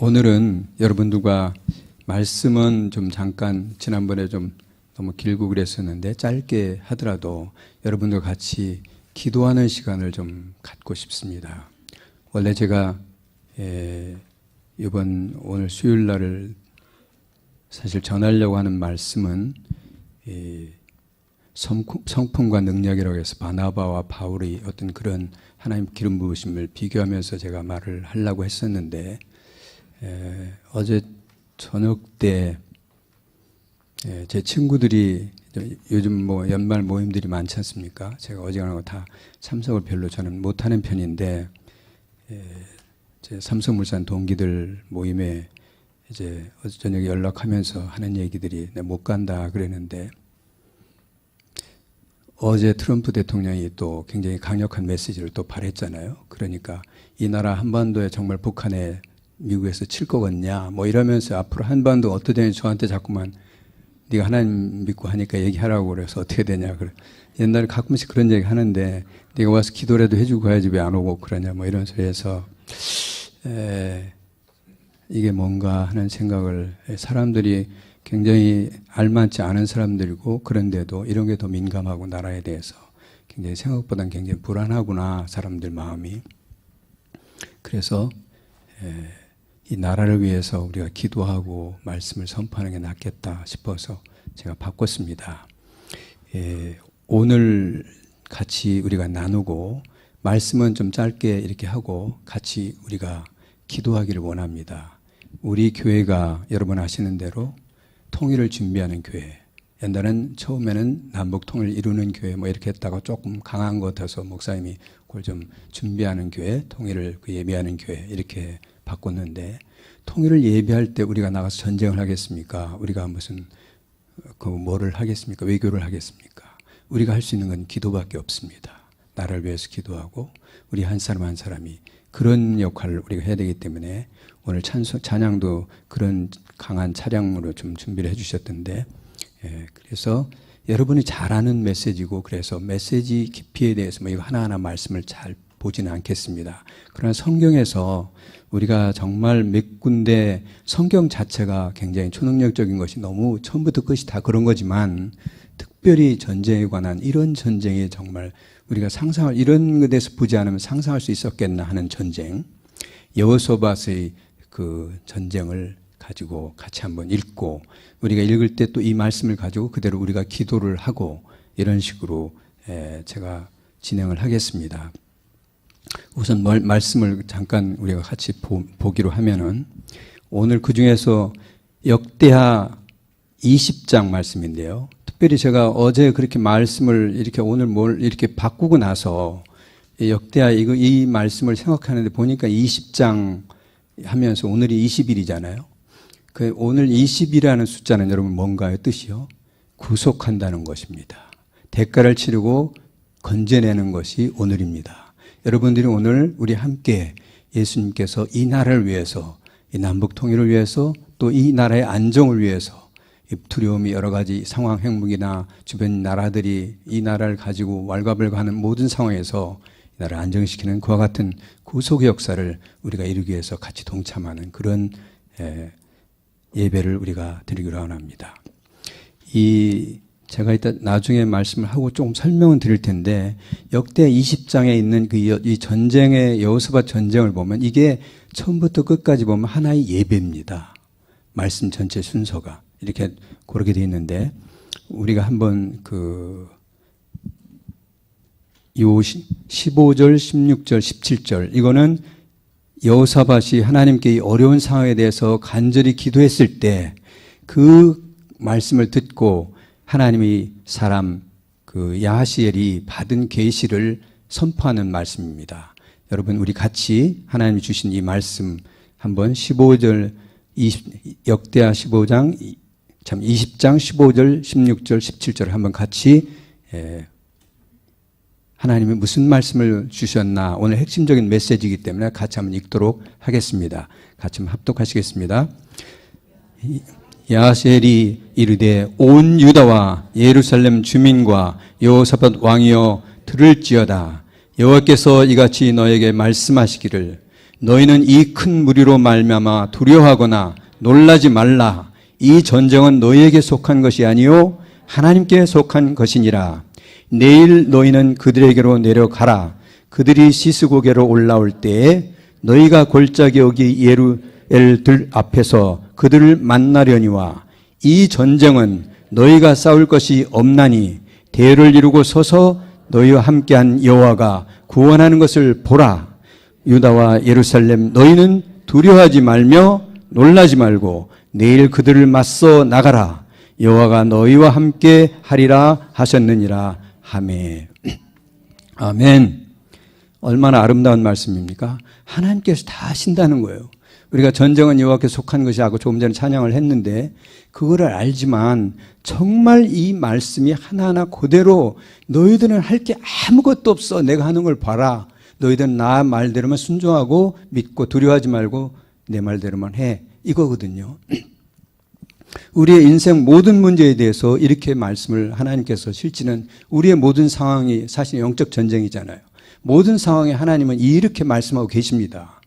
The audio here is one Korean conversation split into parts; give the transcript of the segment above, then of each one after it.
오늘은 여러분들과 말씀은 좀 잠깐 지난번에 좀 너무 길고 그랬었는데 짧게 하더라도 여러분들과 같이 기도하는 시간을 좀 갖고 싶습니다. 원래 제가 오늘 수요일 날을 사실 전하려고 하는 말씀은 성품과 능력이라고 해서 바나바와 바울의 어떤 그런 하나님 기름 부으심을 비교하면서 제가 말을 하려고 했었는데 어제 저녁 때 제 친구들이 요즘 뭐 연말 모임들이 많지 않습니까? 제가 어지간하고 다 참석을 별로 저는 못하는 편인데 제 삼성물산 동기들 모임에 이제 어제 저녁에 연락하면서 하는 얘기들이 내가 못 간다 그랬는데 어제 트럼프 대통령이 또 굉장히 강력한 메시지를 또 발했잖아요. 그러니까 이 나라 한반도에 정말 북한에 미국에서 칠 거겠냐 뭐 이러면서 앞으로 한반도 어떠되니 저한테 자꾸만 네가 하나님 믿고 하니까 얘기하라고 그래서 어떻게 되냐 그래. 옛날에 가끔씩 그런 얘기 하는데 네가 와서 기도라도 해주고 가야지 왜 안 오고 그러냐 뭐 이런 소리해서 이게 뭔가 하는 생각을 사람들이 굉장히 알맞지 않은 사람들이고 그런데도 이런 게 더 민감하고 나라에 대해서 굉장히 생각보다는 굉장히 불안하구나 사람들 마음이. 그래서 이 나라를 위해서 우리가 기도하고 말씀을 선포하는 게 낫겠다 싶어서 제가 바꿨습니다. 오늘 같이 우리가 나누고 말씀은 좀 짧게 이렇게 하고 같이 우리가 기도하기를 원합니다. 우리 교회가 여러분 아시는 대로 통일을 준비하는 교회. 옛날엔 처음에는 남북 통일 이루는 교회 뭐 이렇게 했다가 조금 강한 것 같아서 목사님이 그걸 좀 준비하는 교회, 통일을 예비하는 교회 이렇게 바꿨는데 통일을 예비할 때 우리가 나가서 전쟁을 하겠습니까? 우리가 무슨 뭐를 하겠습니까? 외교를 하겠습니까? 우리가 할 수 있는 건 기도밖에 없습니다. 나라를 위해서 기도하고 우리 한 사람 한 사람이 그런 역할을 우리가 해야 되기 때문에 오늘 찬양도 그런 강한 차량으로 좀 준비를 해주셨던데 그래서 여러분이 잘 아는 메시지고 그래서 메시지 깊이에 대해서 뭐 이거 하나하나 말씀을 잘 보지는 않겠습니다. 그러나 성경에서 우리가 정말 몇 군데 성경 자체가 굉장히 초능력적인 것이 너무 처음부터 끝이 다 그런 거지만 특별히 전쟁에 관한 이런 전쟁이 정말 우리가 이런 것에 대해서 보지 않으면 상상할 수 있었겠나 하는 전쟁, 여호사밧의 그 전쟁을 가지고 같이 한번 읽고 우리가 읽을 때 또 이 말씀을 가지고 그대로 우리가 기도를 하고 이런 식으로 제가 진행을 하겠습니다. 우선 말씀을 잠깐 우리가 같이 보기로 하면은 오늘 그 중에서 역대하 20장 말씀인데요. 특별히 제가 어제 그렇게 말씀을 이렇게 오늘 이렇게 바꾸고 나서 역대하 이 말씀을 생각하는데 보니까 20장 하면서 오늘이 20일이잖아요. 그 오늘 20이라는 숫자는 여러분 뭔가요? 뜻이요? 구속한다는 것입니다. 대가를 치르고 건져내는 것이 오늘입니다. 여러분들이 오늘 우리 함께 예수님께서 이 나라를 위해서 이 남북 통일을 위해서 또 이 나라의 안정을 위해서 이 두려움이 여러 가지 상황 행복이나 주변 나라들이 이 나라를 가지고 왈가불가하는 모든 상황에서 이 나라를 안정시키는 그와 같은 구속의 역사를 우리가 이루기 위해서 같이 동참하는 그런 예배를 우리가 드리기로 합니다. 제가 이따 나중에 말씀을 하고 조금 설명을 드릴 텐데 역대 20장에 있는 이 전쟁의 여호사밧 전쟁을 보면 이게 처음부터 끝까지 보면 하나의 예배입니다. 말씀 전체 순서가 이렇게 그렇게 되어 있는데 우리가 한번 이 15절, 16절, 17절 이거는 여호사밧이 하나님께 이 어려운 상황에 대해서 간절히 기도했을 때 그 말씀을 듣고 하나님이 사람 야하시엘이 받은 계시를 선포하는 말씀입니다. 여러분 우리 같이 하나님이 주신 이 말씀 한번 15절 역대하 20장 15절 16절 17절 한번 같이 하나님이 무슨 말씀을 주셨나 오늘 핵심적인 메시지이기 때문에 같이 한번 읽도록 하겠습니다. 같이 한번 합독하시겠습니다. 야하시엘이 이르되 온 유다와 예루살렘 주민과 여호사밧 왕이여 들을지어다. 여호와께서 이같이 너에게 말씀하시기를 너희는 이 큰 무리로 말미암아 두려워하거나 놀라지 말라. 이 전쟁은 너희에게 속한 것이 아니요 하나님께 속한 것이니라. 내일 너희는 그들에게로 내려가라. 그들이 시스고개로 올라올 때에 너희가 골짜기 여기 예루엘들 앞에서 그들을 만나려니와 이 전쟁은 너희가 싸울 것이 없나니 대를 이루고 서서 너희와 함께한 여호와가 구원하는 것을 보라. 유다와 예루살렘 너희는 두려워하지 말며 놀라지 말고 내일 그들을 맞서 나가라. 여호와가 너희와 함께 하리라 하셨느니라. 아멘. 아멘. 얼마나 아름다운 말씀입니까? 하나님께서 다 하신다는 거예요. 우리가 전쟁은 여호와께 속한 것이라고 조금 전에 찬양을 했는데 그거를 알지만 정말 이 말씀이 하나하나 그대로 너희들은 할 게 아무것도 없어. 내가 하는 걸 봐라. 너희들은 나 말대로만 순종하고 믿고 두려워하지 말고 내 말대로만 해. 이거거든요. 우리의 인생 모든 문제에 대해서 이렇게 말씀을 하나님께서 실지는 우리의 모든 상황이 사실 영적 전쟁이잖아요. 모든 상황에 하나님은 이렇게 말씀하고 계십니다.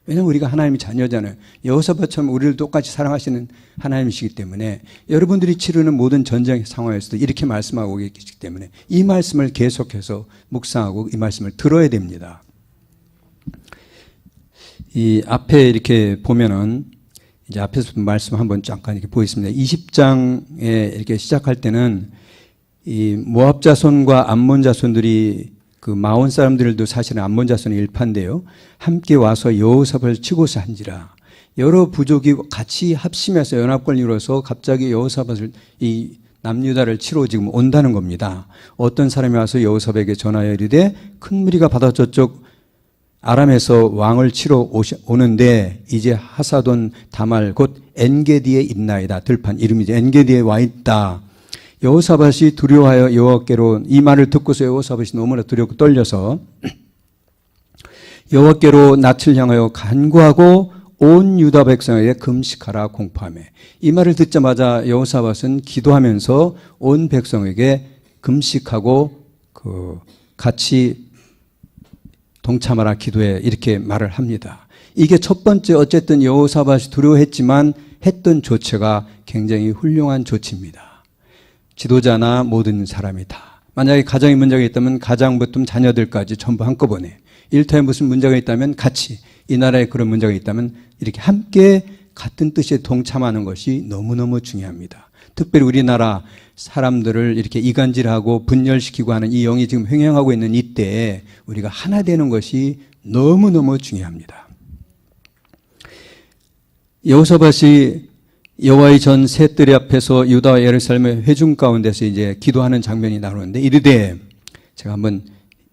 왜냐하면 우리가 하나님의 자녀잖아요. 여호사밧처럼 우리를 똑같이 사랑하시는 하나님이시기 때문에 여러분들이 치르는 모든 전쟁 상황에서도 이렇게 말씀하고 계시기 때문에 이 말씀을 계속해서 묵상하고 이 말씀을 들어야 됩니다. 이 앞에 이렇게 보면은 이제 앞에서 말씀 한번 잠깐 이렇게 보겠습니다. 20장에 이렇게 시작할 때는 이 모압 자손과 암몬 자손들이 그 마온 사람들도 사실은 암몬 자손의 일파인데요. 함께 와서 여호사밧을 치고서 한지라. 여러 부족이 같이 합심해서 연합군을 이루어서 갑자기 여호사밧을 이 남유다를 치러 지금 온다는 겁니다. 어떤 사람이 와서 여호사밧에게 전하여 이르되 큰 무리가 바다 저쪽 아람에서 왕을 치러 오는데 이제 하사돈 다말 곧 엔게디에 있나이다. 들판 이름이죠. 엔게디에 와 있다. 여호사밧이 두려워하여 여호와께로 이 말을 듣고서 여호사밧이 너무나 두렵고 떨려서 여호와께로 낯을 향하여 간구하고 온 유다 백성에게 금식하라 공포하며 이 말을 듣자마자 여호사밧은 기도하면서 온 백성에게 금식하고 같이 동참하라 기도해 이렇게 말을 합니다. 이게 첫 번째 어쨌든 여호사밧이 두려워했지만 했던 조처가 굉장히 훌륭한 조치입니다. 지도자나 모든 사람이 다. 만약에 가정에 문제가 있다면 가장부터 자녀들까지 전부 한꺼번에. 일터에 무슨 문제가 있다면 같이. 이 나라에 그런 문제가 있다면 이렇게 함께 같은 뜻에 동참하는 것이 너무너무 중요합니다. 특별히 우리나라 사람들을 이렇게 이간질하고 분열시키고 하는 이 영이 지금 횡행하고 있는 이때에 우리가 하나 되는 것이 너무너무 중요합니다. 여호사밧이 여호와의 전 셋들이 앞에서 유다와 예루살렘의 회중 가운데서 이제 기도하는 장면이 나오는데 이르되 제가 한번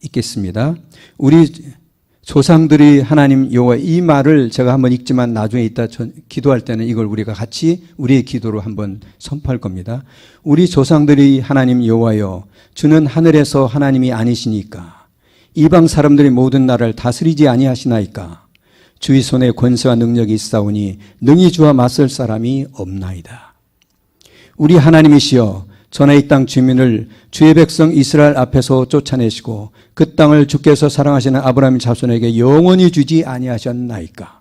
읽겠습니다. 우리 조상들이 하나님 여호와 이 말을 제가 한번 읽지만 나중에 이따 기도할 때는 이걸 우리가 같이 우리의 기도로 한번 선포할 겁니다. 우리 조상들이 하나님 여호와여 주는 하늘에서 하나님이 아니시니까 이방 사람들이 모든 나라를 다스리지 아니하시나이까 주의 손에 권세와 능력이 있사오니 능히 주와 맞설 사람이 없나이다. 우리 하나님이시여 전에 이 땅 주민을 주의 백성 이스라엘 앞에서 쫓아내시고 그 땅을 주께서 사랑하시는 아브라함 자손에게 영원히 주지 아니하셨나이까.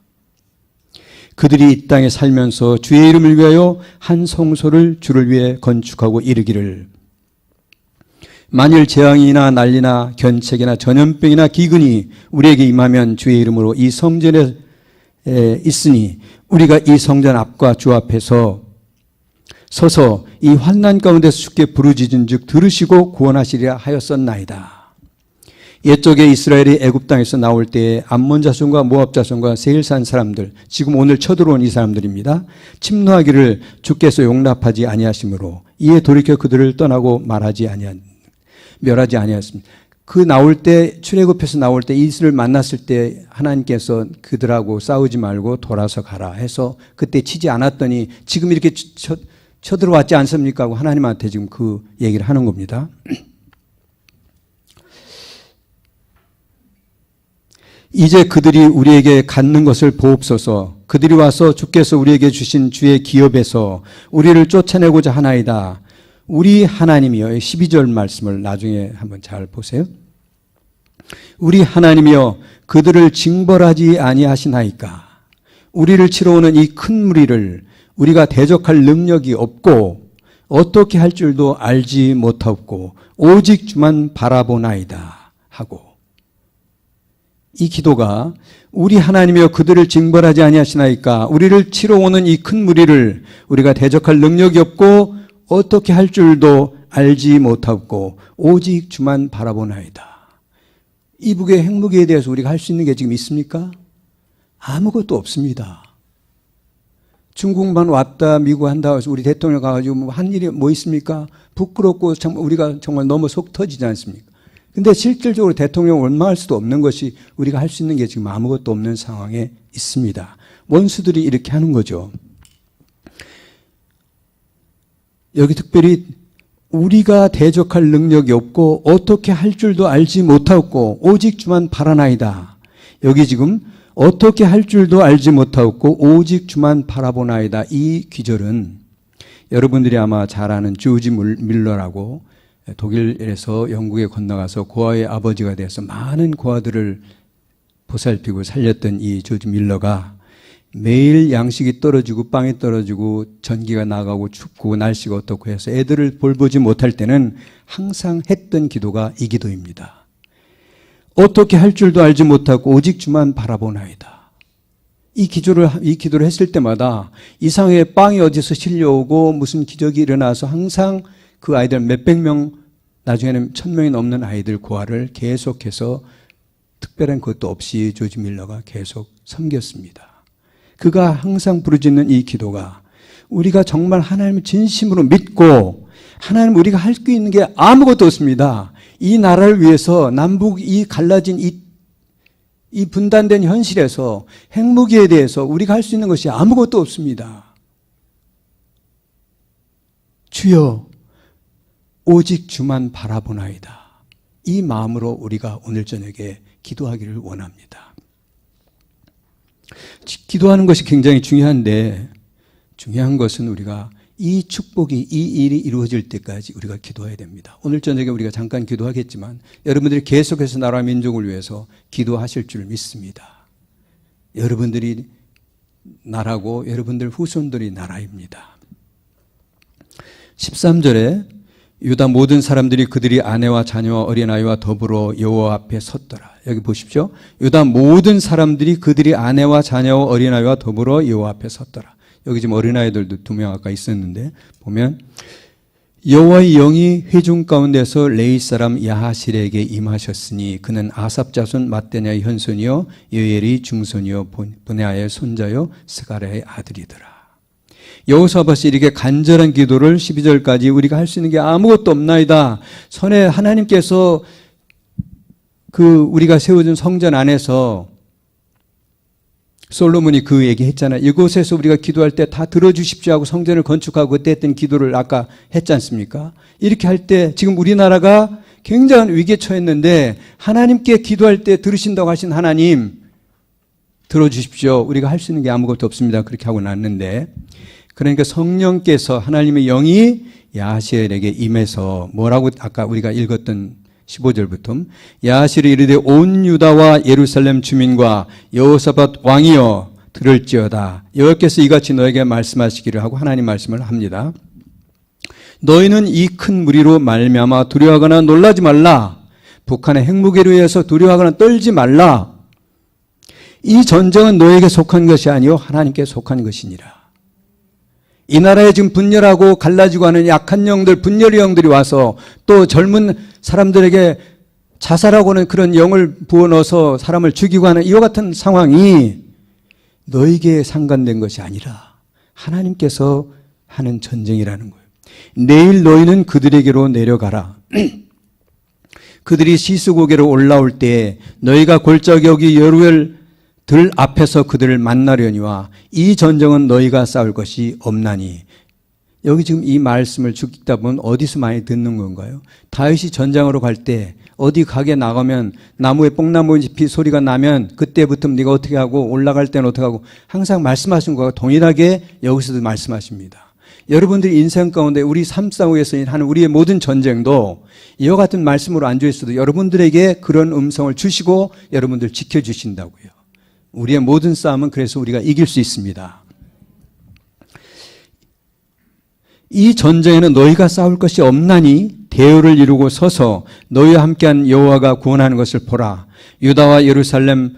그들이 이 땅에 살면서 주의 이름을 위하여 한 성소를 주를 위해 건축하고 이르기를 만일 재앙이나 난리나 견책이나 전염병이나 기근이 우리에게 임하면 주의 이름으로 이 성전에 있으니 우리가 이 성전 앞과 주 앞에서 서서 이 환난 가운데서 주께 부르짖은 즉 들으시고 구원하시리라 하였었나이다. 옛적에 이스라엘이 애굽 땅에서 나올 때에 암몬 자손과 모압 자손과 세일산 사람들 지금 오늘 쳐들어온 이 사람들입니다. 침노하기를 주께서 용납하지 아니하심으로 이에 돌이켜 그들을 떠나고 멸하지 아니하였습니다. 그 나올 때 출애굽해서 나올 때 이스라엘 만났을 때 하나님께서 그들하고 싸우지 말고 돌아서 가라 해서 그때 치지 않았더니 지금 이렇게 쳐들어왔지 않습니까? 하고 하나님한테 지금 그 얘기를 하는 겁니다. 이제 그들이 우리에게 갖는 것을 보옵소서. 그들이 와서 주께서 우리에게 주신 주의 기업에서 우리를 쫓아내고자 하나이다. 우리 하나님이여 12절 말씀을 나중에 한번 잘 보세요. 우리 하나님이여 그들을 징벌하지 아니하시나이까. 우리를 치러 오는 이 큰 무리를 우리가 대적할 능력이 없고 어떻게 할 줄도 알지 못하고 오직 주만 바라보나이다 하고, 이 기도가 우리 하나님이여 그들을 징벌하지 아니하시나이까. 우리를 치러 오는 이 큰 무리를 우리가 대적할 능력이 없고 어떻게 할 줄도 알지 못하고 오직 주만 바라보나이다. 이북의 핵무기에 대해서 우리가 할 수 있는 게 지금 있습니까? 아무것도 없습니다. 중국만 왔다 미국 한다 해서 우리 대통령 가가지고 뭐 한 일이 뭐 있습니까? 부끄럽고 참 우리가 정말 너무 속 터지지 않습니까? 근데 실질적으로 대통령을 원망할 수도 없는 것이, 우리가 할 수 있는 게 지금 아무것도 없는 상황에 있습니다. 원수들이 이렇게 하는 거죠. 여기 특별히 우리가 대적할 능력이 없고 어떻게 할 줄도 알지 못하고 오직 주만 바라나이다. 여기 지금 어떻게 할 줄도 알지 못하고 오직 주만 바라보나이다. 이 귀절은 여러분들이 아마 잘 아는 조지 밀러라고 독일에서 영국에 건너가서 고아의 아버지가 돼서 많은 고아들을 보살피고 살렸던 이 조지 밀러가 매일 양식이 떨어지고 빵이 떨어지고 전기가 나가고 춥고 날씨가 어떻고 해서 애들을 볼보지 못할 때는 항상 했던 기도가 이 기도입니다. 어떻게 할 줄도 알지 못하고 오직 주만 바라보나이다. 이 기도를 했을 때마다 이상하게 빵이 어디서 실려오고 무슨 기적이 일어나서 항상 그 아이들 몇백 명, 나중에는 1000명이 넘는 아이들 고아를 계속해서 특별한 것도 없이 조지 밀러가 계속 섬겼습니다. 그가 항상 부르짖는 이 기도가, 우리가 정말 하나님을 진심으로 믿고 하나님 우리가 할 수 있는 게 아무것도 없습니다. 이 나라를 위해서 남북 이 갈라진 이 분단된 현실에서 핵무기에 대해서 우리가 할 수 있는 것이 아무것도 없습니다. 주여 오직 주만 바라보나이다. 이 마음으로 우리가 오늘 저녁에 기도하기를 원합니다. 기도하는 것이 굉장히 중요한데, 중요한 것은 우리가 이 축복이, 이 일이 이루어질 때까지 우리가 기도해야 됩니다. 오늘 저녁에 우리가 잠깐 기도하겠지만 여러분들이 계속해서 나라 민족을 위해서 기도하실 줄 믿습니다. 여러분들이 나라고 여러분들 후손들이 나라입니다. 13절에 유다 모든 사람들이 그들이 아내와 자녀와 어린아이와 더불어 여호와 앞에 섰더라. 여기 보십시오. 유다 모든 사람들이 그들이 아내와 자녀와 어린아이와 더불어 여호와 앞에 섰더라. 여기 지금 어린아이들도 2명 아까 있었는데 보면 여호와의 영이 회중 가운데서 레위 사람 야하실에게 임하셨으니 그는 아삽 자손 맏대냐의 현손이요 여엘이 중손이요 브네아의 손자요 스가랴의 아들이더라. 여호사밧이 이렇게 간절한 기도를 12절까지 우리가 할 수 있는 게 아무것도 없나이다. 선에 하나님께서 우리가 세워준 성전 안에서 솔로몬이 그 얘기했잖아요. 이곳에서 우리가 기도할 때 다 들어주십시오 하고 성전을 건축하고 그때 했던 기도를 아까 했지 않습니까? 이렇게 할 때 지금 우리나라가 굉장한 위기에 처했는데 하나님께 기도할 때 들으신다고 하신 하나님 들어주십시오. 우리가 할 수 있는 게 아무것도 없습니다. 그렇게 하고 났는데, 그러니까 성령께서 하나님의 영이 야하시엘에게 임해서 뭐라고 아까 우리가 읽었던 15절부터 야하시엘이 이르되 온 유다와 예루살렘 주민과 여호사밧 왕이여 들을지어다. 여호와께서 이같이 너에게 말씀하시기를 하고 하나님 말씀을 합니다. 너희는 이 큰 무리로 말미암아 두려워하거나 놀라지 말라. 북한의 핵무기로 인해서 두려워하거나 떨지 말라. 이 전쟁은 너에게 속한 것이 아니요 하나님께 속한 것이니라. 이 나라에 지금 분열하고 갈라지고 하는 약한 영들, 분열의 영들이 와서 또 젊은 사람들에게 자살하고는 그런 영을 부어넣어서 사람을 죽이고 하는 이와 같은 상황이 너에게 상관된 것이 아니라 하나님께서 하는 전쟁이라는 거예요. 내일 너희는 그들에게로 내려가라. 그들이 시스고개로 올라올 때 너희가 골짜기 여기 여루엘 들 앞에서 그들을 만나려니와 이 전쟁은 너희가 싸울 것이 없나니. 여기 지금 이 말씀을 읽다 보면 어디서 많이 듣는 건가요? 다윗이 전장으로 갈 때 어디 가게 나가면 나무에 뽕나무잎이 소리가 나면 그때부터 네가 어떻게 하고 올라갈 때는 어떻게 하고 항상 말씀하신 것과 동일하게 여기서도 말씀하십니다. 여러분들이 인생 가운데 우리 삶 싸움에서 하는 우리의 모든 전쟁도 이와 같은 말씀으로 안 주셨어도 여러분들에게 그런 음성을 주시고 여러분들 지켜주신다고요. 우리의 모든 싸움은 그래서 우리가 이길 수 있습니다. 이 전쟁에는 너희가 싸울 것이 없나니 대열을 이루고 서서 너희와 함께한 여호와가 구원하는 것을 보라. 유다와 예루살렘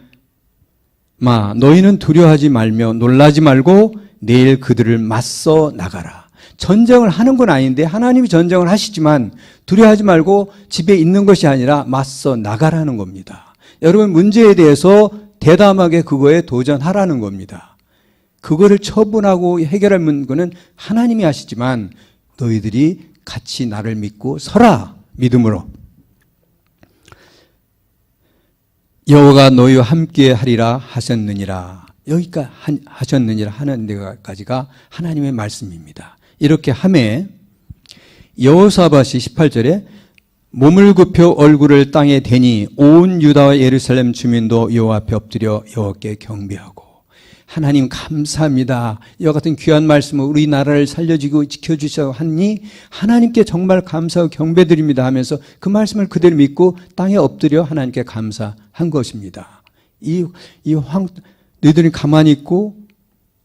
너희는 두려워하지 말며 놀라지 말고 내일 그들을 맞서 나가라. 전쟁을 하는 건 아닌데 하나님이 전쟁을 하시지만 두려워하지 말고 집에 있는 것이 아니라 맞서 나가라는 겁니다. 여러분 문제에 대해서 대담하게 그거에 도전하라는 겁니다. 그거를 처분하고 해결할 거는 하나님이 하시지만 너희들이 같이 나를 믿고 서라. 믿음으로. 여호와가 너희와 함께 하리라 하셨느니라. 여기까지 하셨느니라 하는 데까지가 하나님의 말씀입니다. 이렇게 하매 여호사밧이 18절에 몸을 굽혀 얼굴을 땅에 대니 온 유다와 예루살렘 주민도 여호와 앞에 엎드려 여호와께 경배하고 하나님 감사합니다. 이와 같은 귀한 말씀을 우리나라를 살려주고 지켜주셔서 하니 하나님께 정말 감사하고 경배드립니다 하면서 그 말씀을 그대로 믿고 땅에 엎드려 하나님께 감사한 것입니다. 너희들이 가만히 있고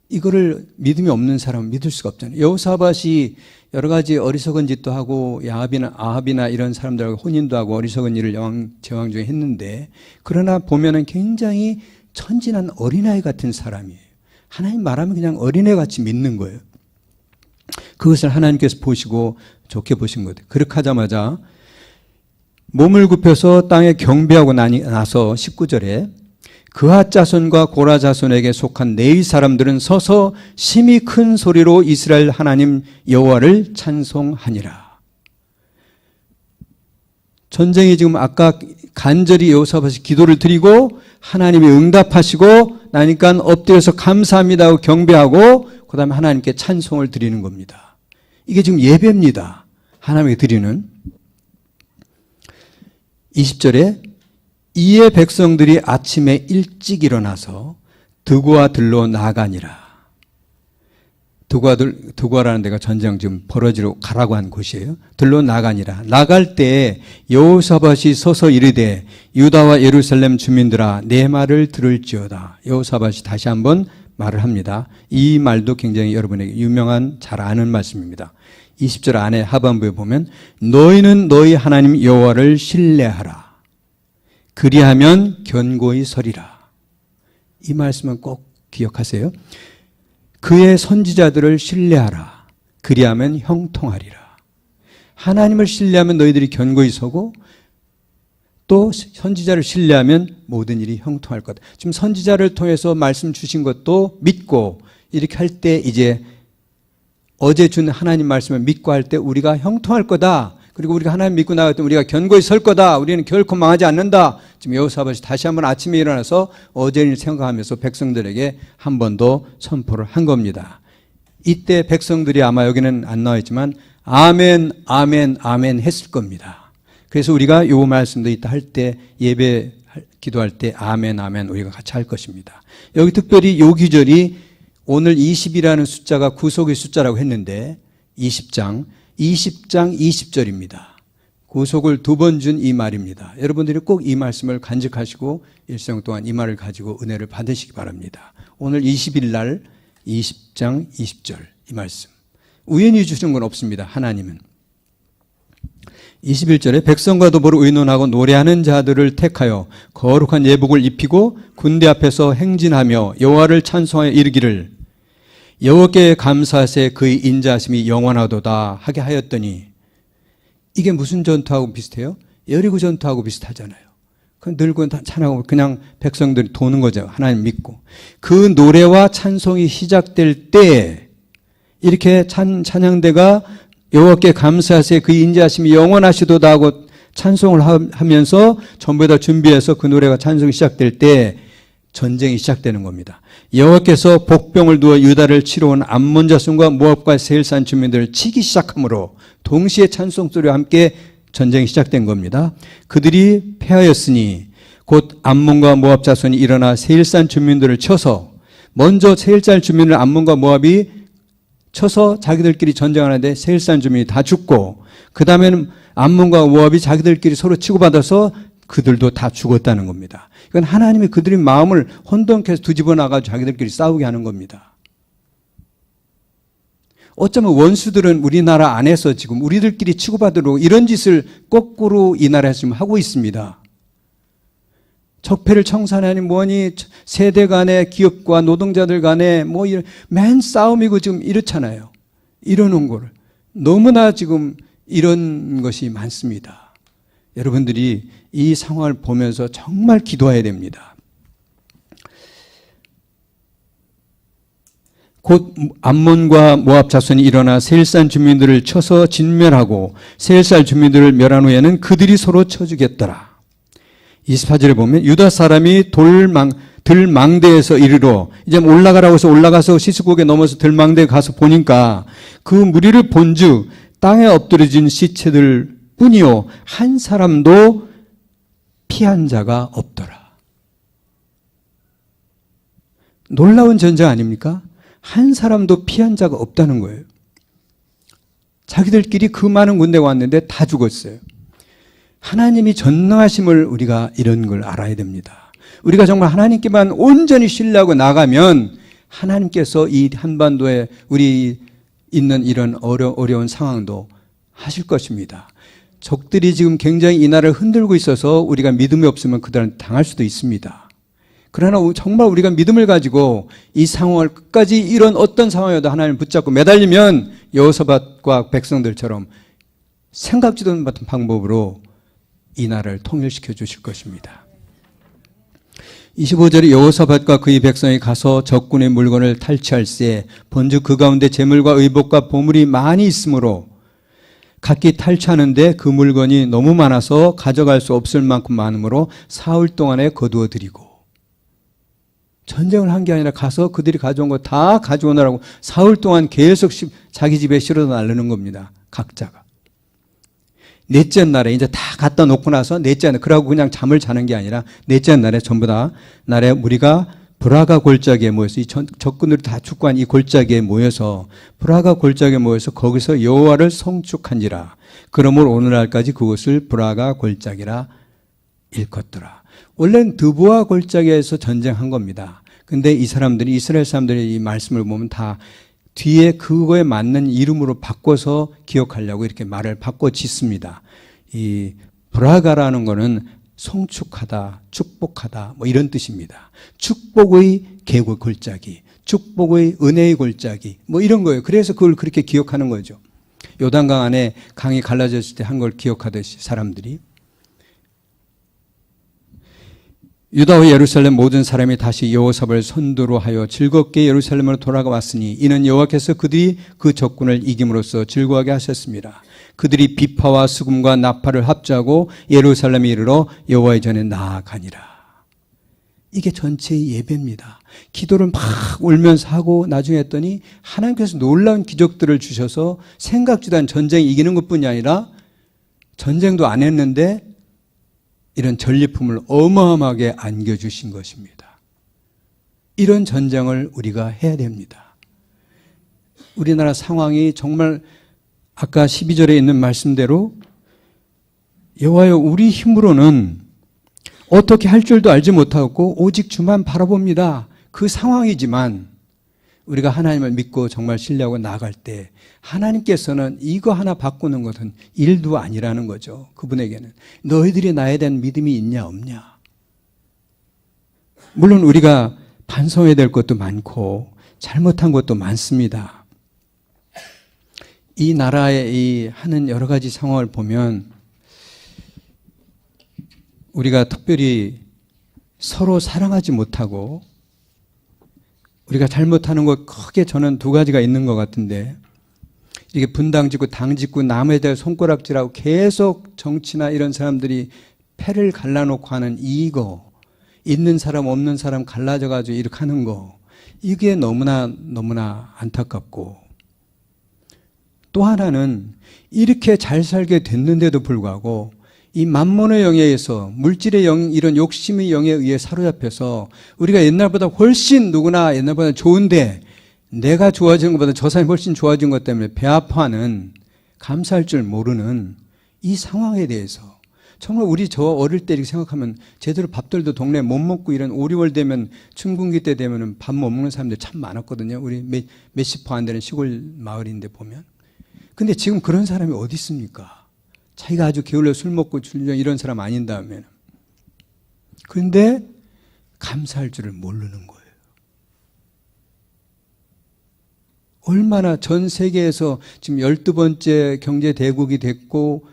이거를 믿음이 없는 사람은 믿을 수가 없잖아요. 여호사밧이 여러 가지 어리석은 짓도 하고 아합이나 이런 사람들하고 혼인도 하고 어리석은 일을 제왕 중에 했는데 그러나 보면은 굉장히 천진한 어린아이 같은 사람이에요. 하나님 말하면 그냥 어린애같이 믿는 거예요. 그것을 하나님께서 보시고 좋게 보신 거예요. 그렇게 하자마자 몸을 굽혀서 땅에 경배하고 나서 19절에 그핫 자손과 고라 자손에게 속한 네이 사람들은 서서 심히 큰 소리로 이스라엘 하나님 여호와를 찬송하니라. 전쟁이 지금 아까 간절히 여호사밧이 기도를 드리고 하나님이 응답하시고 나니까 엎드려서 감사합니다 하고 경배하고 그 다음에 하나님께 찬송을 드리는 겁니다. 이게 지금 예배입니다. 하나님께 드리는. 20절에 이에 백성들이 아침에 일찍 일어나서 드고와 들로 나가니라. 드고라는 데가 전쟁 지금 벌어지러 가라고 한 곳이에요. 들로 나가니라. 나갈 때 여호사밧이 서서 이르되 유다와 예루살렘 주민들아 내 말을 들을지어다. 여호사밧이 다시 한번 말을 합니다. 이 말도 굉장히 여러분에게 유명한 잘 아는 말씀입니다. 20절 안에 하반부에 보면 너희는 너희 하나님 여호와를 신뢰하라. 그리하면 견고히 서리라. 이 말씀은 꼭 기억하세요. 그의 선지자들을 신뢰하라. 그리하면 형통하리라. 하나님을 신뢰하면 너희들이 견고히 서고 또 선지자를 신뢰하면 모든 일이 형통할 거다. 지금 선지자를 통해서 말씀 주신 것도 믿고 이렇게 할 때 이제 어제 준 하나님 말씀을 믿고 할 때 우리가 형통할 거다. 그리고 우리가 하나님 믿고 나갈 때 우리가 견고히 설 거다. 우리는 결코 망하지 않는다. 지금 여호사밧이 다시 한번 아침에 일어나서 어제를 생각하면서 백성들에게 한 번 더 선포를 한 겁니다. 이때 백성들이 아마 여기는 안 나와 있지만 아멘, 아멘, 아멘 했을 겁니다. 그래서 우리가 이 말씀도 이따 할 때 예배 기도할 때 아멘, 아멘 우리가 같이 할 것입니다. 여기 특별히 이 기절이 오늘 20이라는 숫자가 구속의 숫자라고 했는데 20장 20절입니다. 구속을 2번 준 이 말입니다. 여러분들이 꼭 이 말씀을 간직하시고 일생 동안 이 말을 가지고 은혜를 받으시기 바랍니다. 오늘 20일 날 20장 20절 이 말씀. 우연히 주신 건 없습니다. 하나님은. 21절에 백성과 더불어 의논하고 노래하는 자들을 택하여 거룩한 예복을 입히고 군대 앞에서 행진하며 여호와를 찬송하여 이르기를 여호와께 감사하세 그의 인자하심이 영원하도다 하게 하였더니 이게 무슨 전투하고 비슷해요? 여리고 전투하고 비슷하잖아요. 늘고 찬하고 그냥 백성들이 도는 거죠. 하나님 믿고. 그 노래와 찬송이 시작될 때 이렇게 찬양대가 여호와께 감사하세 그의 인자하심이 영원하시도다 하고 찬송을 하면서 전부 다 준비해서 그 노래가 찬송이 시작될 때 전쟁이 시작되는 겁니다. 여호와께서 복병을 두어 유다를 치러 온 암몬 자손과 모압과 세일산 주민들을 치기 시작하므로 동시에 찬송 소리와 함께 전쟁이 시작된 겁니다. 그들이 패하였으니 곧 암몬과 모압 자손이 일어나 세일산 주민들을 쳐서 먼저 세일산 주민을 암몬과 모압이 쳐서 자기들끼리 전쟁하는데 세일산 주민이 다 죽고, 그 다음에는 암몬과 모압이 자기들끼리 서로 치고받아서 그들도 다 죽었다는 겁니다. 이건 하나님이 그들의 마음을 혼돈케 해서 뒤집어 나가지고 자기들끼리 싸우게 하는 겁니다. 어쩌면 원수들은 우리나라 안에서 지금 우리들끼리 치고받으려고 이런 짓을 거꾸로 이 나라에서 지금 하고 있습니다. 적폐를 청산하니 뭐니 세대 간의 기업과 노동자들 간에 뭐 맨 싸움이고 지금 이렇잖아요. 이러는 거를. 너무나 지금 이런 것이 많습니다. 여러분들이 이 상황을 보면서 정말 기도해야 됩니다. 곧 암몬과 모압 자손이 일어나 세일산 주민들을 쳐서 진멸하고 세일산 주민들을 멸한 후에는 그들이 서로 쳐주겠더라. 28절에 보면 유다 사람이 들망대에서 이르러 이제 올라가라고 해서 올라가서 시스국에 넘어서 들망대에 가서 보니까 그 무리를 본즉 땅에 엎드려진 시체들 뿐이요 한 사람도 피한 자가 없더라. 놀라운 전쟁 아닙니까? 한 사람도 피한 자가 없다는 거예요. 자기들끼리 그 많은 군대가 왔는데 다 죽었어요. 하나님이 전능하심을 우리가 이런 걸 알아야 됩니다. 우리가 정말 하나님께만 온전히 신뢰하고 나가면 하나님께서 이 한반도에 우리 있는 이런 어려운 상황도 하실 것입니다. 적들이 지금 굉장히 이 나라를 흔들고 있어서 우리가 믿음이 없으면 그들한테 당할 수도 있습니다. 그러나 정말 우리가 믿음을 가지고 이 상황을 끝까지 이런 어떤 상황에도 하나님을 붙잡고 매달리면 여호사밧과 백성들처럼 생각지도 못한 방법으로 이 나라를 통일시켜 주실 것입니다. 25절에 여호사밧과 그의 백성이 가서 적군의 물건을 탈취할세 본즉 그 가운데 재물과 의복과 보물이 많이 있으므로 각기 탈취하는데 그 물건이 너무 많아서 가져갈 수 없을 만큼 많으므로 사흘 동안에 거두어 드리고 전쟁을 한 게 아니라 가서 그들이 가져온 거 다 가져오느라고 사흘 동안 계속 자기 집에 실어다 나르는 겁니다. 각자가. 넷째 날에 이제 다 갖다 놓고 나서 넷째 날, 그러고 그냥 잠을 자는 게 아니라 넷째 날에 전부 다 날에 우리가 브라가 골짜기에 모여서 이 적군들이 다 축구한 이 골짜기에 모여서 브라가 골짜기에 모여서 거기서 여호와를 송축한지라. 그러므로 오늘날까지 그곳을 브라가 골짜기라 일컫더라. 원래는 드보아 골짜기에서 전쟁한 겁니다. 근데 이 사람들이 이스라엘 사람들의 이 말씀을 보면 다 뒤에 그거에 맞는 이름으로 바꿔서 기억하려고 이렇게 말을 바꿔 짓습니다. 이 브라가라는 거는 송축하다, 축복하다 뭐 이런 뜻입니다. 축복의 계곡 골짜기, 축복의 은혜의 골짜기 뭐 이런 거예요. 그래서 그걸 그렇게 기억하는 거죠. 요단강 안에 강이 갈라졌을 때 한 걸 기억하듯이 사람들이. 유다와 예루살렘 모든 사람이 다시 여호사밧을 선두로 하여 즐겁게 예루살렘으로 돌아가 왔으니 이는 여호와께서 그들이 그 적군을 이김으로써 즐거워하게 하셨습니다. 그들이 비파와 수금과 나팔을 합주하고 예루살렘에 이르러 여호와의 전에 나아가니라. 이게 전체의 예배입니다. 기도를 막 울면서 하고 나중에 했더니 하나님께서 놀라운 기적들을 주셔서 생각지도 않은 전쟁 이기는 것뿐이 아니라 전쟁도 안 했는데 이런 전리품을 어마어마하게 안겨주신 것입니다. 이런 전쟁을 우리가 해야 됩니다. 우리나라 상황이 정말 아까 12절에 있는 말씀대로 여호와여 우리 힘으로는 어떻게 할 줄도 알지 못하고 오직 주만 바라봅니다. 그 상황이지만 우리가 하나님을 믿고 정말 신뢰하고 나아갈 때 하나님께서는 이거 하나 바꾸는 것은 일도 아니라는 거죠. 그분에게는. 너희들이 나에 대한 믿음이 있냐 없냐. 물론 우리가 반성해야 될 것도 많고 잘못한 것도 많습니다. 이 나라의 이 하는 여러 가지 상황을 보면 우리가 특별히 서로 사랑하지 못하고 우리가 잘못하는 것 크게 저는 두 가지가 있는 것 같은데 이게 분당 짓고 당 짓고 남에 대해 손가락질하고 계속 정치나 이런 사람들이 패를 갈라놓고 하는 이거 있는 사람 없는 사람 갈라져가지고 이렇게 하는 거 이게 너무나 안타깝고 또 하나는 이렇게 잘 살게 됐는데도 불구하고 이 만몬의 영에 의해서 물질의 영 이런 욕심의 영에 의해 사로잡혀서 우리가 옛날보다 훨씬 누구나 옛날보다 좋은데 내가 좋아진 것보다 저 사람이 훨씬 좋아진 것 때문에 배 아파하는, 감사할 줄 모르는 이 상황에 대해서 정말 우리 저 어릴 때 이렇게 생각하면 제대로 밥들도 동네에 못 먹고 이런 5, 6월 되면 춘궁기 때 되면 밥 못 먹는 사람들 참 많았거든요. 우리 몇십 퍼 안 되는 시골 마을인데 보면. 근데 지금 그런 사람이 어디 있습니까? 자기가 아주 게을러 술 먹고 이런 사람 아닌 다음에는. 그런데 감사할 줄을 모르는 거예요. 얼마나 전 세계에서 지금 12번째 경제대국이 됐고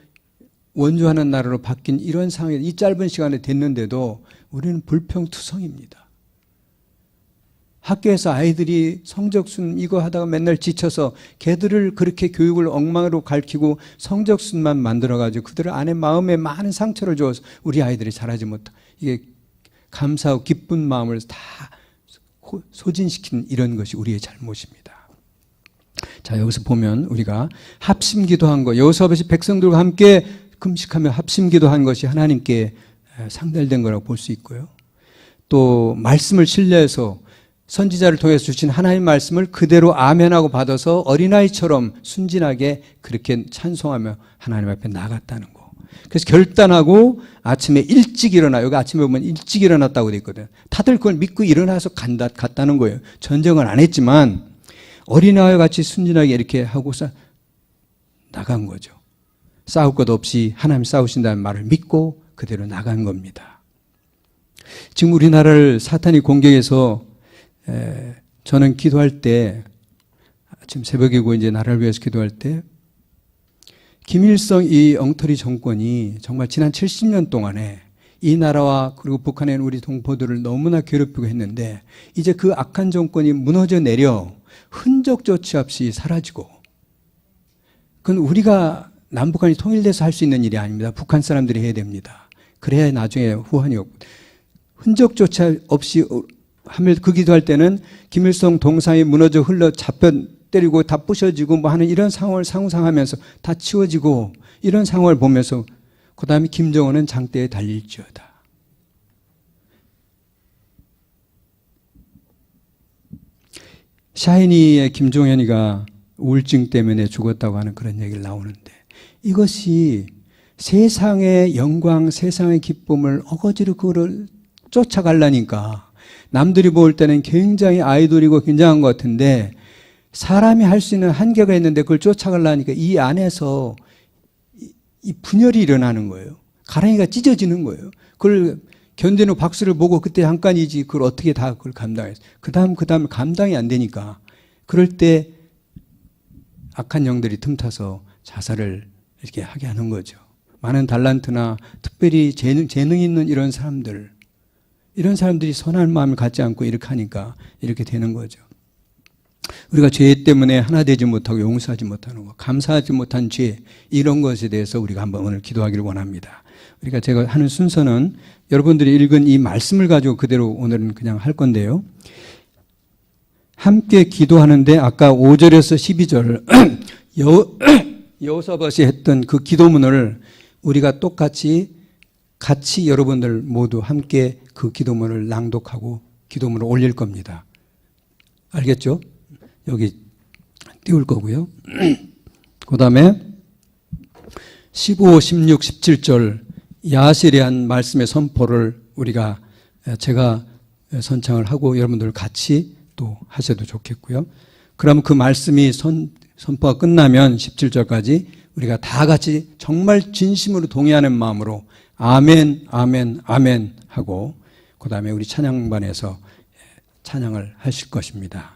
원조하는 나라로 바뀐 이런 상황에 이 짧은 시간에 됐는데도 우리는 불평투성입니다. 학교에서 아이들이 성적순 이거 하다가 맨날 지쳐서 걔들을 그렇게 교육을 엉망으로 가르치고 성적순만 만들어가지고 그들 안에 마음에 많은 상처를 줘서 우리 아이들이 자라지 못하고 이게 감사하고 기쁜 마음을 다 소진시키는 이런 것이 우리의 잘못입니다. 자, 여기서 보면 우리가 합심기도한 거, 여호사밧이 백성들과 함께 금식하며 합심기도한 것이 하나님께 상달된 거라고 볼 수 있고요. 또 말씀을 신뢰해서 선지자를 통해서 주신 하나님 말씀을 그대로 아멘하고 받아서 어린아이처럼 순진하게 그렇게 찬송하며 하나님 앞에 나갔다는 거. 그래서 결단하고 아침에 일찍 일어나, 여기 아침에 보면 일찍 일어났다고 돼 있거든. 다들 그걸 믿고 일어나서 갔다는 거예요. 전쟁을 안 했지만 어린아이와 같이 순진하게 이렇게 하고서 나간 거죠. 싸울 것 없이 하나님 싸우신다는 말을 믿고 그대로 나간 겁니다. 지금 우리나라를 사탄이 공격해서 저는 기도할 때 아침 새벽이고 이제 나라를 위해서 기도할 때 김일성 이 엉터리 정권이 정말 지난 70년 동안에 이 나라와 그리고 북한에 있는 우리 동포들을 너무나 괴롭히고 했는데 이제 그 악한 정권이 무너져 내려 흔적조차 없이 사라지고 그건 우리가 남북한이 통일돼서 할 수 있는 일이 아닙니다. 북한 사람들이 해야 됩니다. 그래야 나중에 후환이 없고 흔적조차 없이 하며 그 기도할 때는 김일성 동상이 무너져 흘러 잡혀 때리고 다 부셔지고 뭐 하는 이런 상황을 상상하면서 다 치워지고 이런 상황을 보면서 그 다음에 김정은은 장대에 달릴지어다. 샤이니의 김종현이가 우울증 때문에 죽었다고 하는 그런 얘기를 나오는데 이것이 세상의 영광, 세상의 기쁨을 어거지로 그거를 쫓아가려니까 남들이 볼 때는 굉장히 아이돌이고 굉장한 것 같은데 사람이 할 수 있는 한계가 있는데 그걸 쫓아가려니까 이 안에서 이 분열이 일어나는 거예요. 가랑이가 찢어지는 거예요. 그걸 견디는 박수를 보고 그때 잠깐이지 그걸 어떻게 다 그걸 감당했어. 그 다음 감당이 안 되니까 그럴 때 악한 영들이 틈타서 자살을 이렇게 하게 하는 거죠. 많은 달란트나 특별히 재능 있는 이런 사람들이 선한 마음을 갖지 않고 이렇게 하니까 이렇게 되는 거죠. 우리가 죄 때문에 하나 되지 못하고 용서하지 못하는 것, 감사하지 못한 죄 이런 것에 대해서 우리가 한번 오늘 기도하기를 원합니다. 우리가 제가 하는 순서는 여러분들이 읽은 이 말씀을 가지고 그대로 오늘은 그냥 할 건데요. 함께 기도하는데 아까 5절에서 12절 여호사밧이 했던 그 기도문을 우리가 똑같이 같이 여러분들 모두 함께 그 기도문을 낭독하고 기도문을 올릴 겁니다. 알겠죠? 여기 띄울 거고요. 그 다음에 15, 16, 17절 야실에 한 말씀의 선포를 제가 선창을 하고 여러분들 같이 또 하셔도 좋겠고요. 그럼 그 말씀이 선포가 끝나면 17절까지 우리가 다 같이 정말 진심으로 동의하는 마음으로 아멘, 아멘, 아멘 하고 그 다음에 우리 찬양반에서 찬양을 하실 것입니다.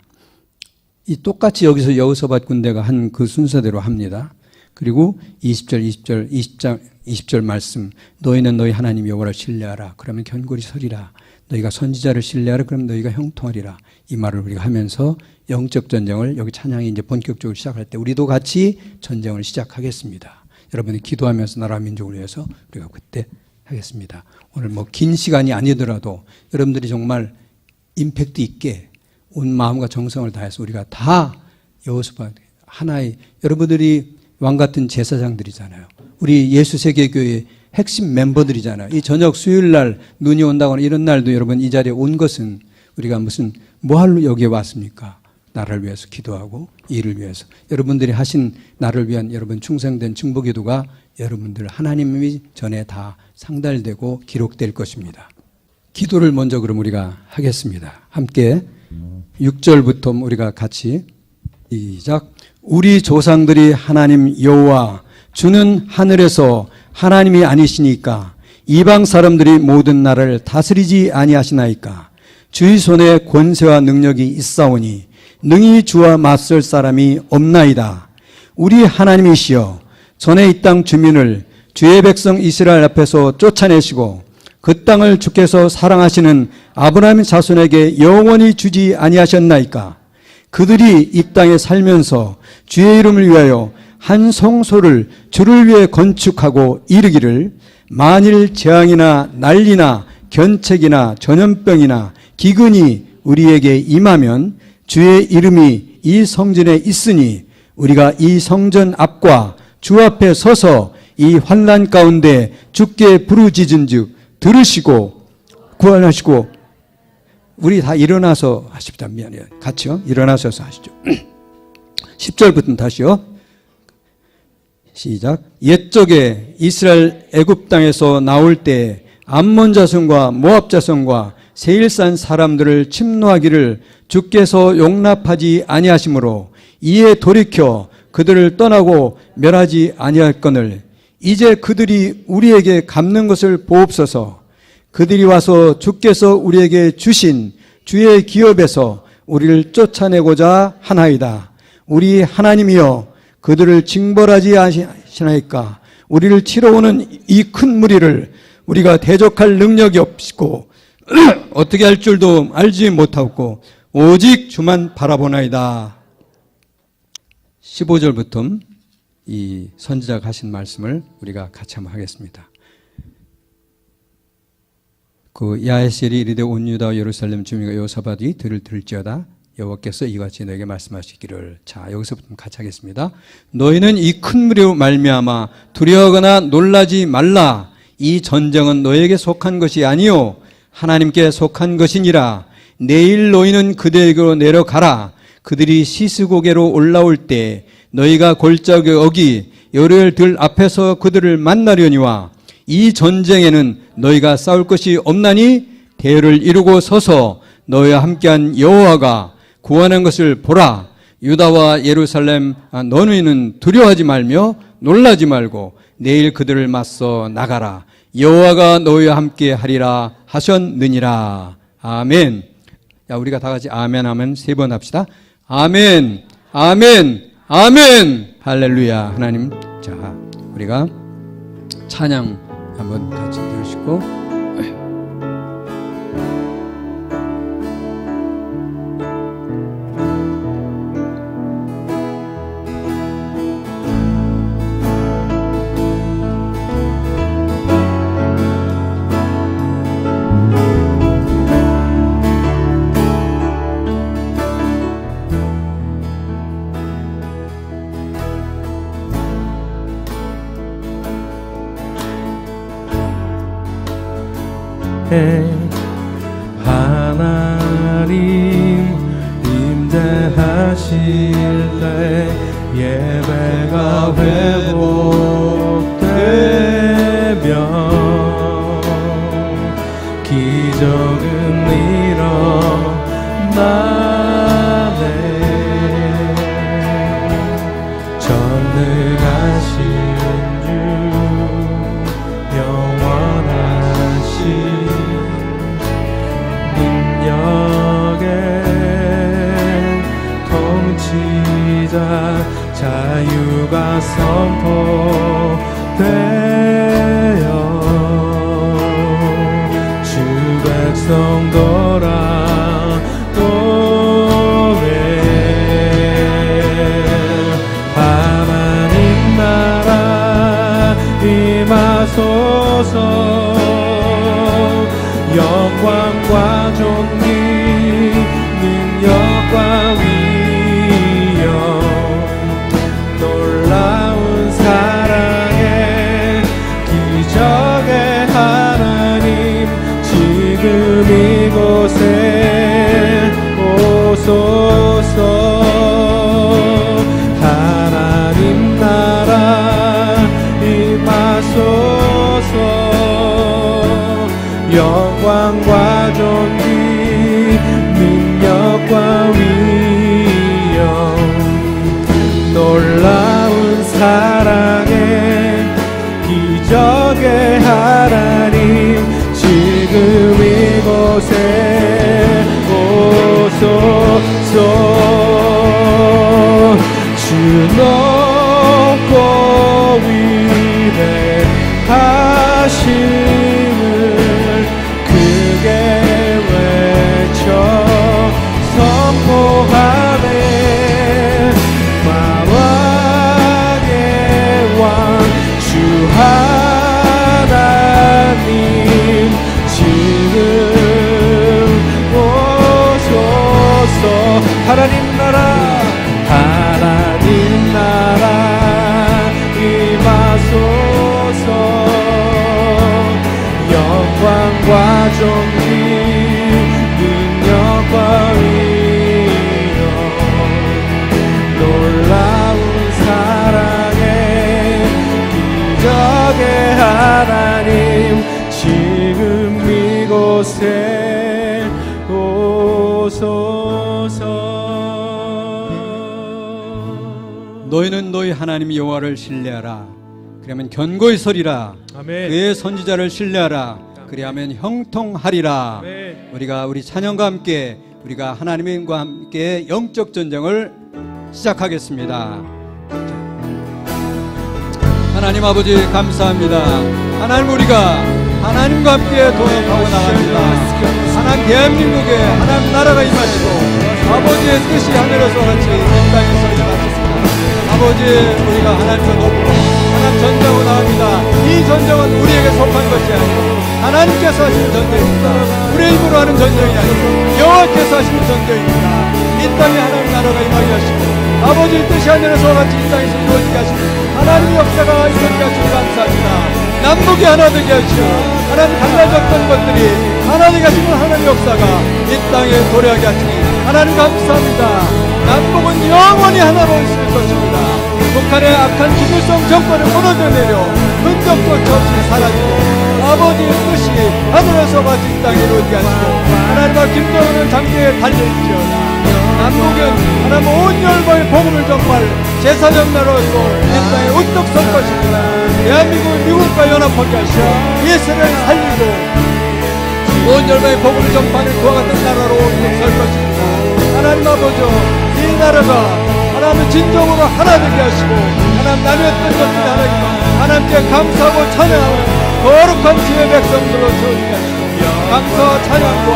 이 똑같이 여기서 여호사밧 군대가 한 그 순서대로 합니다. 그리고 20절 말씀 너희는 너희 하나님 여호와를 신뢰하라. 그러면 견고히 서리라. 너희가 선지자를 신뢰하라. 그러면 너희가 형통하리라. 이 말을 우리가 하면서 영적 전쟁을 여기 찬양이 이제 본격적으로 시작할 때 우리도 같이 전쟁을 시작하겠습니다. 여러분이 기도하면서 나라 민족을 위해서 우리가 그때 하겠습니다. 오늘 뭐 긴 시간이 아니더라도 여러분들이 정말 임팩트 있게 온 마음과 정성을 다해서 우리가 다 여호사밧 하나의 여러분들이 왕 같은 제사장들이잖아요. 우리 예수세계교회 핵심 멤버들이잖아요. 이 저녁 수요일 날 눈이 온다거나 이런 날도 여러분 이 자리에 온 것은 우리가 뭐 하러 여기에 왔습니까? 나라를 위해서 기도하고 일을 위해서 여러분들이 하신 나를 위한 여러분 충성된 중보기도가 여러분들 하나님이 전에 다 상달되고 기록될 것입니다. 기도를 먼저 그럼 우리가 하겠습니다. 함께 6절부터 우리가 같이 시작. 우리 조상들이 하나님 여호와 주는 하늘에서 하나님이 아니시니까 이방 사람들이 모든 나라를 다스리지 아니하시나이까. 주의 손에 권세와 능력이 있사오니 능히 주와 맞설 사람이 없나이다. 우리 하나님이시여 전에 이 땅 주민을 주의 백성 이스라엘 앞에서 쫓아내시고 그 땅을 주께서 사랑하시는 아브라함 자손에게 영원히 주지 아니하셨나이까. 그들이 이 땅에 살면서 주의 이름을 위하여 한 성소를 주를 위해 건축하고 이르기를 만일 재앙이나 난리나 견책이나 전염병이나 기근이 우리에게 임하면 주의 이름이 이 성전에 있으니 우리가 이 성전 앞과 주 앞에 서서 이 환난 가운데 주께 부르짖은즉 들으시고 구원하시고. 우리 다 일어나서 하십시다. 미안해요. 같이요. 일어나서 하시죠. 10절부터 다시요. 시작. 옛적에 이스라엘 애굽 땅에서 나올 때 암몬 자손과 모압 자손과 세일산 사람들을 침노하기를 주께서 용납하지 아니하시므로 이에 돌이켜 그들을 떠나고 멸하지 아니할거늘 이제 그들이 우리에게 갚는 것을 보옵소서. 그들이 와서 주께서 우리에게 주신 주의 기업에서 우리를 쫓아내고자 하나이다. 우리 하나님이여 그들을 징벌하지 아시나이까. 우리를 치러 오는 이 큰 무리를 우리가 대적할 능력이 없고 어떻게 할 줄도 알지 못하고 오직 주만 바라보나이다. 15절부터 이 선지자가 하신 말씀을 우리가 같이 한번 하겠습니다. 그 야에셀이 이르되 온 유다와 예루살렘 주민과 여호사밧이 들을지어다. 여호와께서 이같이 너에게 말씀하시기를. 자, 여기서부터 같이 하겠습니다. 너희는 이 큰 무리로 말미암아 두려워하거나 놀라지 말라. 이 전쟁은 너에게 속한 것이 아니요 하나님께 속한 것이니라. 내일 너희는 그들에게로 내려가라. 그들이 시스고개로 올라올 때 너희가 골짜기 어기 열흘 들 앞에서 그들을 만나려니와 이 전쟁에는 너희가 싸울 것이 없나니 대열을 이루고 서서 너희와 함께한 여호와가 구원한 것을 보라. 유다와 예루살렘 너희는 두려워하지 말며 놀라지 말고 내일 그들을 맞서 나가라. 여호와가 너희와 함께 하리라 하셨느니라. 아멘. 야, 우리가 다 같이 아멘 하면 3번 합시다. 아멘, 아멘, 아멘. 할렐루야. 하나님, 자, 우리가 찬양 한번 같이 들으시고. 하나님 임재하실 때 예배가 회복되며 기적은 일어나네. 전능하신 주 영원하신 통치자 자유가 선포되어 주 백성 돌아오네. 하나님 나라 임하소서. 영광과 존귀 능력과 위엄 놀라운 사랑의 기적의 하나님 지금 이곳에 오소서. 영광과 존귀 능력과 위엄 놀라운 사랑에 기적의 하나님 지금 이곳에 오소서 주 높고 위대하심을 크게 외쳐 선포하네 마왕의 왕 주 하나님 지금 오소서 하나님 나라 임하소서 영광과 존귀 능력과 위엄 놀라운 사랑에 기적의 하나님 지금 이곳에 오소서 너희는 너희 하나님 여호와를 신뢰하라. 그러면 견고히 서리라. 아멘. 그의 선지자를 신뢰하라. 그리하면 형통하리라. 아멘. 우리가 우리 찬양과 함께 우리가 하나님과 함께 영적 전쟁을 시작하겠습니다. 하나님 아버지 감사합니다. 하나님 우리가 하나님과 함께 동행하고 나갑니다. 하나님 대한민국에 하나님 나라가 임하시고 아버지의 뜻이 하늘에서 같이 이 땅에서 임하셨습니다. 아버지 우리가 하나님과 높고 하나님 전쟁으로 나갑니다. 이 전쟁은 우리에게 속한 것이 아니고 하나님께서 하시는 전쟁입니다. 우리의 힘으로 하는 전쟁이 아니고 여호와께서 하시는 전쟁입니다. 이 땅에 하나님 나라가 임하게 하시고 아버지의 뜻이 하늘에서 같이 이 땅에서 이루어지게 하시고 하나님의 역사가 이루어지게 하시고 감사합니다. 남북이 하나 되게 하시고 하나님 갈라졌던 것들이 하나 되게 하시는 하나님의 역사가 이 땅에 도래하게 하시니 하나님 감사합니다. 남북은 영원히 하나로 있을 것입니다. 북한의 악한 기술성 정권을 무너져내려 흔적도 없이 사라지고 아버지의 뜻이 하늘에서 같이 이 땅에 이루어지게 하시고 하나님과 김정은은 장기에 달릴지어다. 남북은 하나님 온 열방의 복음을 정말 제사장 나라로서 이 땅에 우뚝 설 것입니다. 대한민국은 미국과 연합하게 하시고 이스라엘을 살리고 온 열방의 복음을 전파하는 그와 같은 나라로 우뚝 설 것입니다. 하나님 아버지 이 나라가 하나님의 진정으로 하나 되게 하시고 하나님 나뉘었던 것들이 하나님 하나님께 감사하고 찬양하는 거룩한 주의 백성들로 세워지게 하시고 감사와 찬양과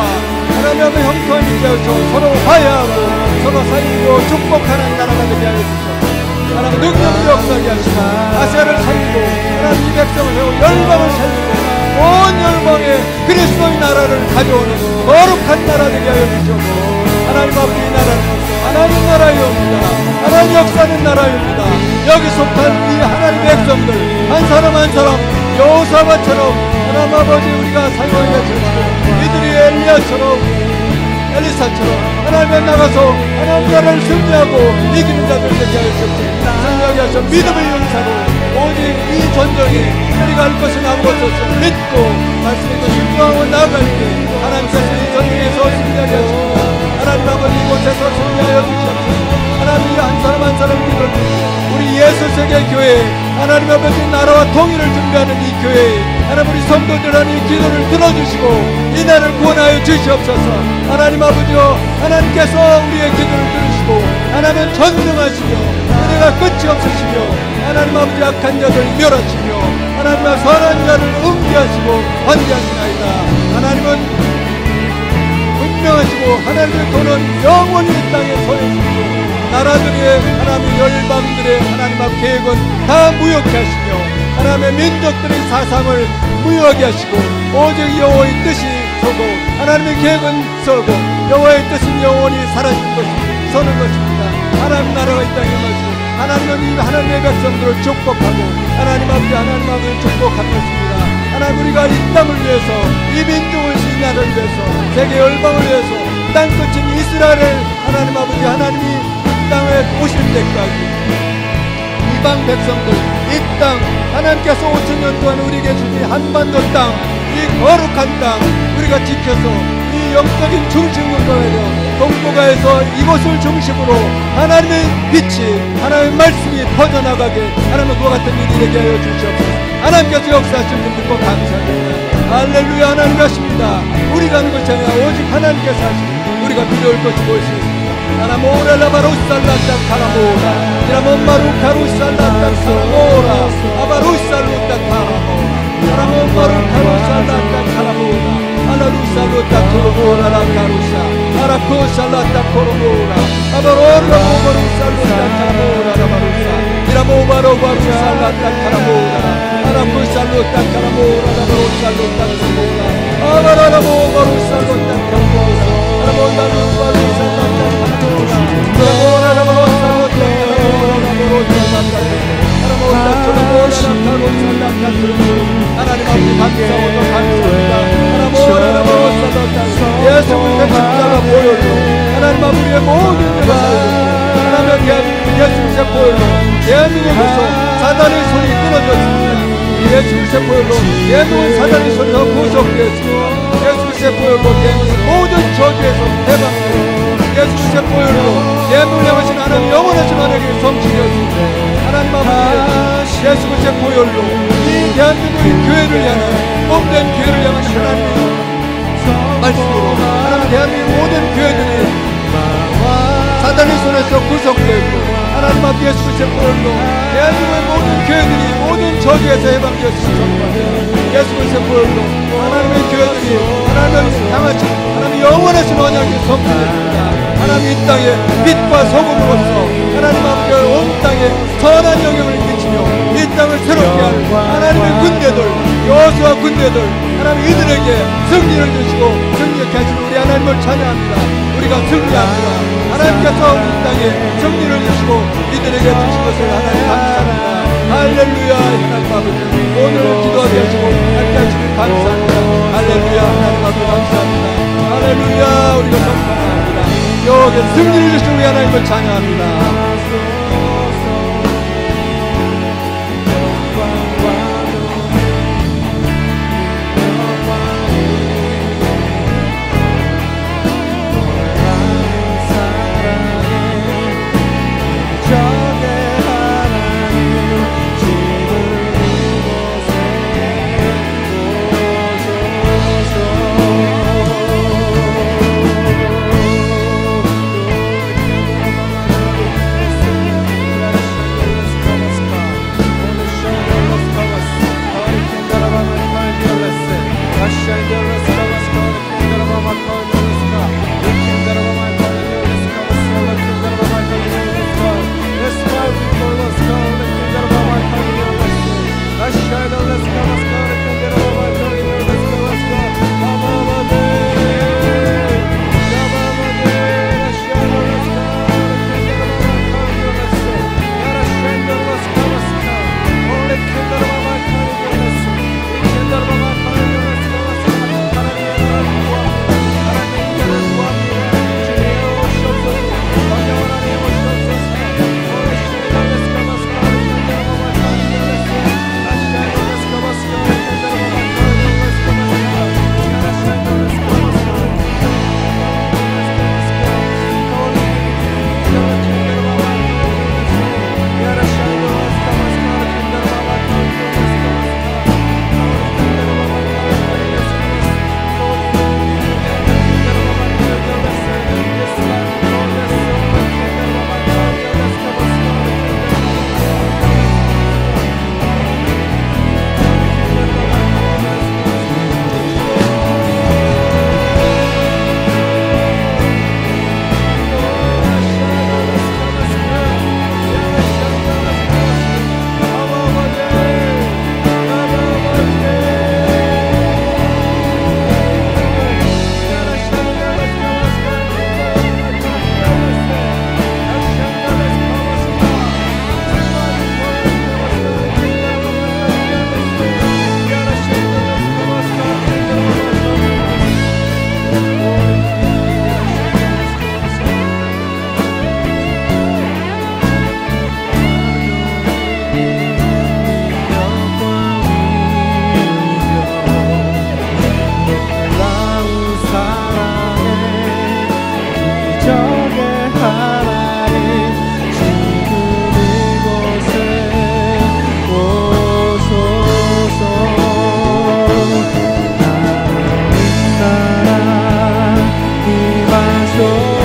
하나님의 형통함이 되어서 서로 화해하고 서로 살리고 축복하는 나라가 되게 하여 주시옵소서. 하나님 능력을 역사하게 하시고 아시아를 살리고 하나님 이 백성을 세우고 열방을 살리고 온 열방에 그리스도의 나라를 가져오는 거룩한 나라 되게 하여 주시옵소서. 하나님 아버지 이 나라는 하나님 나라이옵니다. 하나님 역사는 나라입니다. 여기 속한 이 하나님 백성들 한 사람 한 사람 여호사밧처럼 하나님 아버지 우리가 사용하게 하시고 이들이 엘리야처럼 엘리사처럼 하나님에 나가서 하나님 나라를 승리하고 이기는 자들 되게 하여 주옵소서. 승리하게 하셔 믿음의 용사로 오직 이 전쟁이 우리가 할 것은 아무것도 없어 믿고 말씀으로 신중하고 나아갈 때 하나님께서 이 전쟁에서 승리하게 하십니다. 하나님 아버지 이곳에서 승리하여 주시옵소서. 하나님 한 사람 한 사람 기도를 우리 예수세계 교회 하나님 아버지 나라와 통일을 준비하는 이 교회에 하나님 우리 성도들 하나님 기도를 들어주시고 이 나라를 구원하여 주시옵소서. 하나님 아버지여 하나님께서 우리의 기도를 들으시고 하나님은 전능하시며 은혜가 끝이 없으시며 하나님 아버지 악한 자들 멸하시며 하나님의 선한 자를 응대하시고 번개하시나이다. 하나님은 분명하시고 하나님의 도는 영원히 이 땅에 서있으시고 나라들의 하나님의 열방들의 하나님 앞 계획은 다 무효케 하시며 하나님의 민족들의 사상을 무효하게 하시고 오직 여호와의 뜻이 서고 하나님의 계획은 서고 여호와의 뜻은 영원히 사라진 것입니다. 서는 것입니다. 하나님 나라가 이 땅에 임하시고 하나님은 이 하나님의 백성들을 축복하고 하나님 아버지 하나님 아버지를 축복하는 것입니다. 하나님 우리가 이 땅을 위해서 이 민족을 이 나라를 위해서 세계 열방을 위해서 땅 끝인 이스라엘을 하나님 아버지 하나님이 이 땅에 오실 때까지 이방 백성들 이 땅 하나님께서 5,000년 동안 우리에게 주신 한반도 땅 이 거룩한 땅 우리가 지켜서 이 영적인 중심으로 동북아에서 이곳을 중심으로 하나님의 빛이 하나님의 말씀이 퍼져나가게 하나님의 그와 같은 일이 되게 하여 주시옵소서. 하나님께서 역사하실 줄 믿고 감사합니다. 할렐루야. 하나님 하십니다. 우리가 하는 것이 아니라 오직 하나님께서 하십니다. 우리가 필요할 것이 무엇이 있습니까? 하나모라 라바로살라딱 카라모라 이라몬마루 카루살라딱 카라모라 아바루살루딱 카라모라 하나몬마루 카루살라딱 카라모라 알라루살루딱 코로모라 라카루사 아라코살라딱 코로모라 아바로라모바루살루딱 카라모라 라바루사 이라모바로바루살라딱 카라모라 아라코살루딱 카라모라 라바루살루딱 카라모라 아바라라모바루살루딱 카라모라 아라몬다루바루살라딱 하나님 앞에 감사하고 감사합니다. 예수님의 십자가 보혈로 하나님 앞에 우리의 모든 죄가 하나님 예수님의 보혈로 대한민국에서 사단의 손이 끊어졌습니다. 예수님의 보혈로 대한민국 사단의 손이 더 구속되었습니다. 예수님의 보혈로 대한민국 모든 저주에서 해방되었습니다. 예수님의 보혈로 대한민국을 향하신 하나님 영원하신 하나님의 성취되었습니다. 하나님 아버지 예수님의 보혈로 이 대한민국의 교회를 향한 몸된 교회를 향한 하나님의 말씀으로 하나님 대한민국 모든 교회들이 사단의 손에서 구속되었고 하나님 앞에 예수님의 보혈로 대한민국의 모든 교회들이 모든 저주에서 해방되었습니다. 예수님의 보혈로 하나님의 교회들이 하나님을 향하신 하나님의 영원하신 언약이 성취됩니다. 하나님 이 땅에 빛과 소금으로서 하나님 아버지 온 땅에 선한 영향을 끼치며 이 땅을 새롭게 할 하나님의 군대들 여호수아 군대들 하나님 이들에게 승리를 주시고 승리케 하시는 우리 하나님을 찬양합니다. 우리가 승리합니다. 하나님께서 이 땅에 승리를 주시고 이들에게 주신 것을 하나님 감사합니다. 할렐루야. 하나님 아버지 오늘을 기도하게 하시고 함께 하시니 감사합니다. 할렐루야. 하나님 아버지 감사합니다. 할렐루야. 우리가 감사합니다. 여기 승리를 주신 우리 하나님을 찬양합니다. 주옵소서.